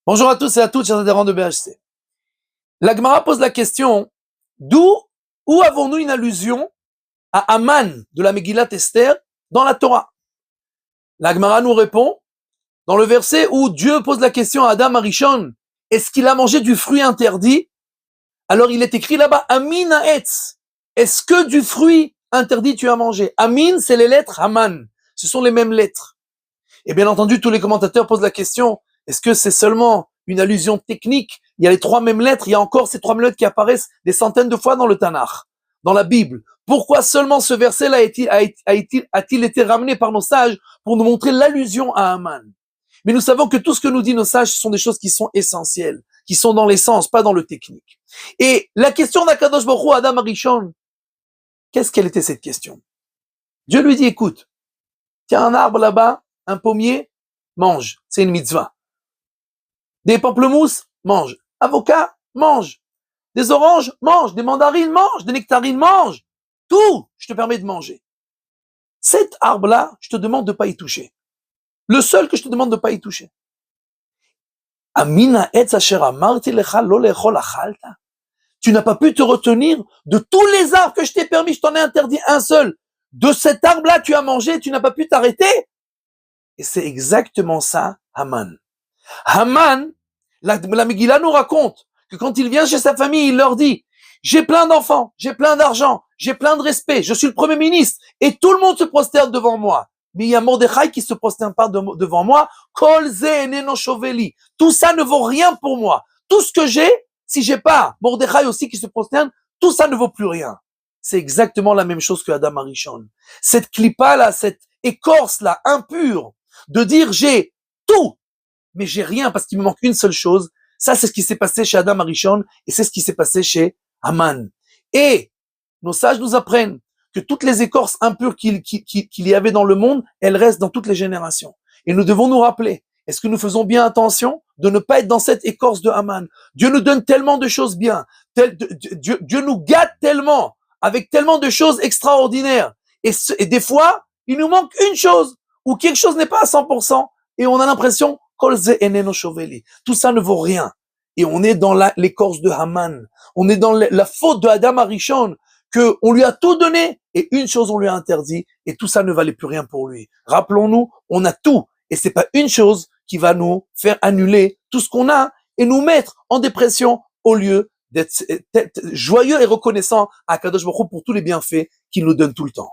Bonjour à tous et à toutes, chers adhérents de BHC. La Gemara pose la question, où avons-nous une allusion à Aman de la Megillat Esther dans la Torah? La Gemara nous répond, dans le verset où Dieu pose la question à Adam Arishon, est-ce qu'il a mangé du fruit interdit? Alors il est écrit là-bas, Amin ha'etz, est-ce que du fruit interdit tu as mangé? Amin, c'est les lettres Aman, ce sont les mêmes lettres. Et bien entendu, tous les commentateurs posent la question, est-ce que c'est seulement une allusion technique? Il y a les trois mêmes lettres, il y a encore ces trois mêmes lettres qui apparaissent des centaines de fois dans le Tanakh, dans la Bible. Pourquoi seulement ce verset-là a-t-il été ramené par nos sages pour nous montrer l'allusion à Aman? Mais nous savons que tout ce que nous disent nos sages, ce sont des choses qui sont essentielles, qui sont dans l'essence, pas dans le technique. Et la question d'Akadosh Baruch Hu à Adam Arishon, qu'est-ce qu'elle était cette question? Dieu lui dit, écoute, tiens un arbre là-bas, un pommier, mange, c'est une mitzvah. Des pamplemousses, mange. Avocat, mange. Des oranges, mange. Des mandarines, mange. Des nectarines, mange. Tout, je te permets de manger. Cet arbre-là, je te demande de ne pas y toucher. Le seul que je te demande de ne pas y toucher. Amina etz asher amarti lecha lo lechol achalta. Tu n'as pas pu te retenir de tous les arbres que je t'ai permis, je t'en ai interdit un seul. De cet arbre-là, tu as mangé, tu n'as pas pu t'arrêter. Et c'est exactement ça, Haman. Haman, la Megillah nous raconte que quand il vient chez sa famille, il leur dit, j'ai plein d'enfants, j'ai plein d'argent, j'ai plein de respect, je suis le premier ministre, et tout le monde se prosterne devant moi. Mais il y a Mordechai qui se prosterne pas devant moi. Kol ze eneno shoveli. Tout ça ne vaut rien pour moi. Tout ce que j'ai, si j'ai pas Mordechai aussi qui se prosterne, tout ça ne vaut plus rien. C'est exactement la même chose que Adam Arishon. Cette clipa-là, cette écorce-là, impure, de dire j'ai tout, mais j'ai rien parce qu'il me manque une seule chose. Ça, c'est ce qui s'est passé chez Adam Arishon et c'est ce qui s'est passé chez Haman. Et nos sages nous apprennent que toutes les écorces impures qu'il y avait dans le monde, elles restent dans toutes les générations. Et nous devons nous rappeler, est-ce que nous faisons bien attention de ne pas être dans cette écorce de Haman? Dieu nous donne tellement de choses bien, Dieu nous gâte tellement, avec tellement de choses extraordinaires. Et des fois, il nous manque une chose, ou quelque chose n'est pas à 100%, et on a l'impression tout ça ne vaut rien. Et on est dans l'écorce de Haman. On est dans la faute de Adam Arishon, que on lui a tout donné, et une chose on lui a interdit, et tout ça ne valait plus rien pour lui. Rappelons-nous, on a tout, et c'est pas une chose qui va nous faire annuler tout ce qu'on a, et nous mettre en dépression, au lieu d'être joyeux et reconnaissant à Kadosh Baruch Hu pour tous les bienfaits qu'il nous donne tout le temps.